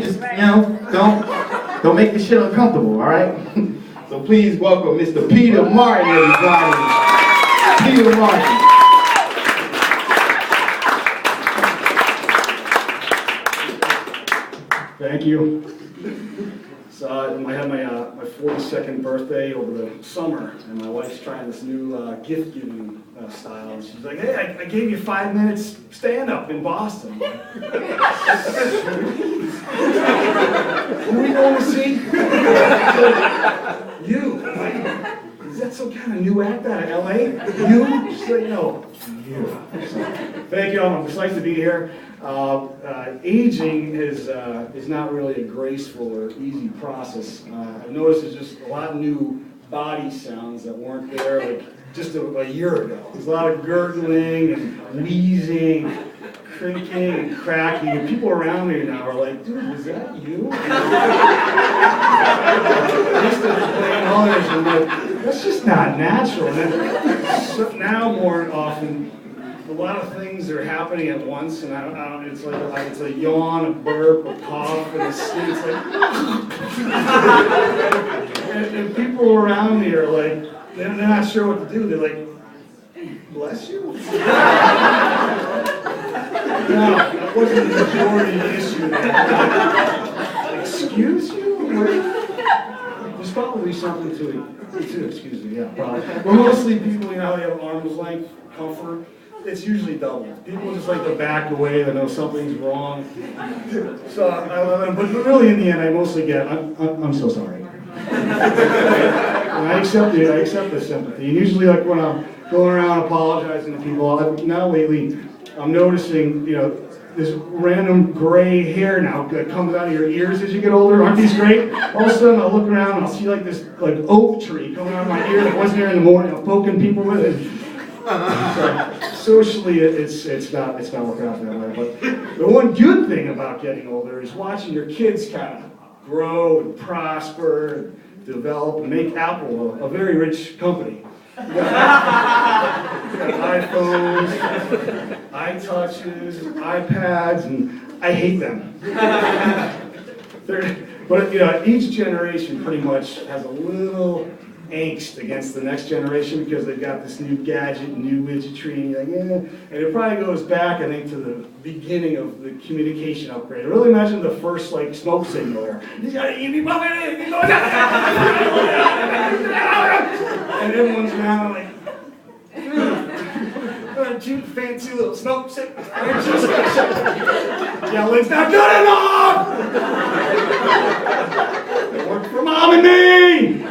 Just, don't make the shit uncomfortable, all right? So please welcome Mr. Peter Martin, everybody. Peter Martin. Thank you. So I had my 42nd birthday over the summer, and my wife's trying this new gift-giving style. And she's like, "Hey, I gave you 5 minutes stand-up in Boston." Who are we going to see? You. Like, is that some kind of new act out of LA? You? She's like, "No, you." So, thank you. I'm excited to be here. Aging is not really a graceful or easy process. I've noticed there's just a lot of new body sounds that weren't there like just a year ago. There's a lot of gurgling and wheezing, crinking and cracking, and people around me now are like, "Dude, was that you?" I used to be playing others and like, that's just not natural. And then, so now more often, a lot of things are happening at once, and I don't, it's a yawn, a burp, a cough, and a sneeze. It's like, and people around me are like, they're not sure what to do. They're like, "Bless you?" No, that wasn't the majority of the issue there. Excuse you? There's probably something to excuse me, yeah, probably. But mostly people, they have arm's length comfort. It's usually double. People just like to back away. They know something's wrong. So, but really, in the end, I mostly get, I'm so sorry. And I accept it. I accept the sympathy. And usually, like when I'm going around apologizing to people, now lately, I'm noticing, this random gray hair now that comes out of your ears as you get older. Aren't these great? All of a sudden, I'll look around and I'll see like this oak tree coming out of my ear that wasn't there in the morning. I'm poking people with it. So, socially, it's not working out that way. But the one good thing about getting older is watching your kids kind of grow and prosper and develop and make Apple a very rich company. You got iPhones, iTouches, iPads, and I hate them. But each generation pretty much has a little angst against the next generation because they've got this new gadget, new widgetry, and you're like, and it probably goes back, I think, to the beginning of the communication upgrade. I really imagine the first smoke signal there. And everyone's around like, cute, fancy little smoke signal. Yelling's not good enough! It worked for Mom and me!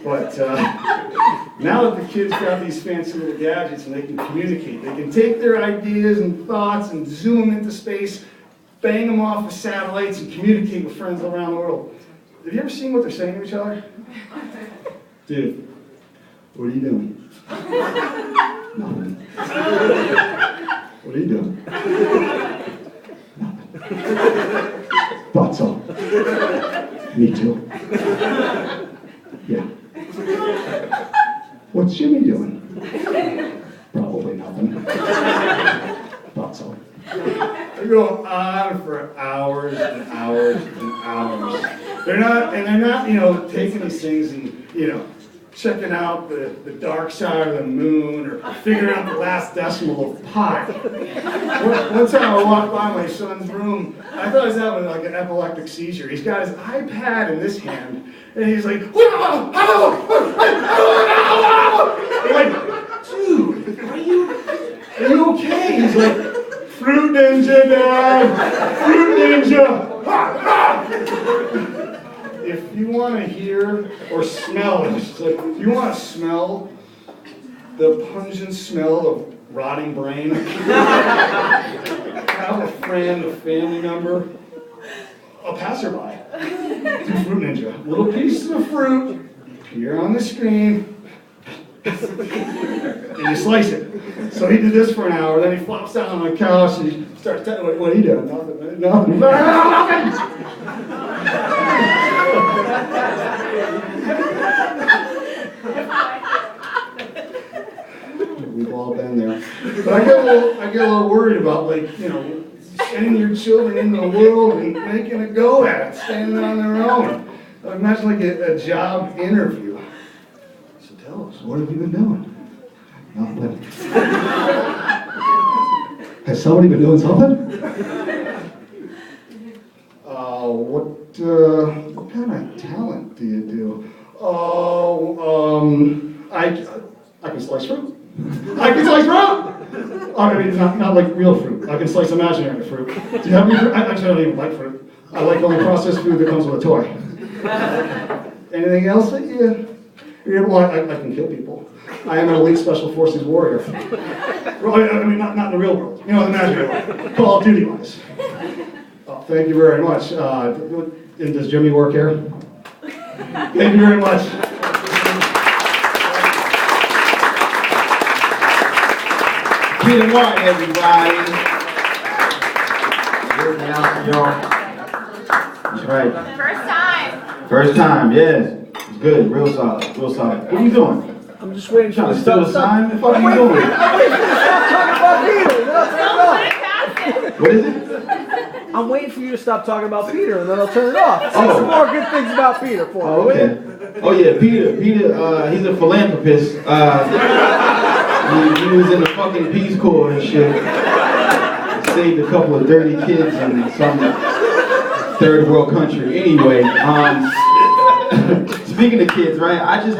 But now that the kids got these fancy little gadgets and they can communicate, they can take their ideas and thoughts and zoom into space, bang them off of satellites and communicate with friends around the world. Have you ever seen what they're saying to each other? Dude, what are you doing? Nothing. What are you doing? Nothing. Thought so. Me too. Yeah. What's Jimmy doing? Probably nothing. Thought so. They go on for hours and hours and hours. They're not, taking these things and, checking out the dark side of the moon or figuring out the last decimal of pi. One time I walked by my son's room, I thought he was having an epileptic seizure. He's got his iPad in this hand, and he's like, I'm like, dude, are you okay? He's like, Fruit Ninja, Dad! Fruit Ninja! If you want to hear or smell it, if you want to smell the pungent smell of rotting brain, have a friend, a family member, a passerby, do Fruit Ninja. Little pieces of fruit appear on the screen, and you slice it. So he did this for an hour, then he flops down on the couch and he starts telling me, what are you doing? Nothing. We've all been there. But I get a little worried about sending your children into the world and making a go at it, standing on their own. Imagine like a job interview. So tell us, what have you been doing? Nothing. Has somebody been doing something? What kind of talent do you do? I can slice fruit. I can slice fruit! I mean, not like real fruit. I can slice imaginary fruit. Do you have any fruit? Actually, I don't even like fruit. I like only processed food that comes with a toy. Anything else that well, I can kill people. I am an elite special forces warrior. I mean, not in the real world. You know, the imaginary world. Call of Duty wise. Oh, thank you very much. And does Jimmy work here? Thank you very much. Peter Martin, everybody. Good now, y'all. That's right. First time. First time, yes. It's good, real solid, real solid. What are you doing? I'm just waiting for Trying you to to steal a stop. sign? What the fuck are you doing? I'm waiting for you to stop talking about Peter. Then I'll turn it Don't put off. it past it. What is it? I'm waiting for you to stop talking about Peter, and then I'll turn it off. Say Oh. some more good things about Peter for me. Oh, will you? okay. Oh yeah, Peter, he's a philanthropist. He was in the fucking Peace Corps and shit. Saved a couple of dirty kids in some third world country. Anyway, speaking of kids, right? I just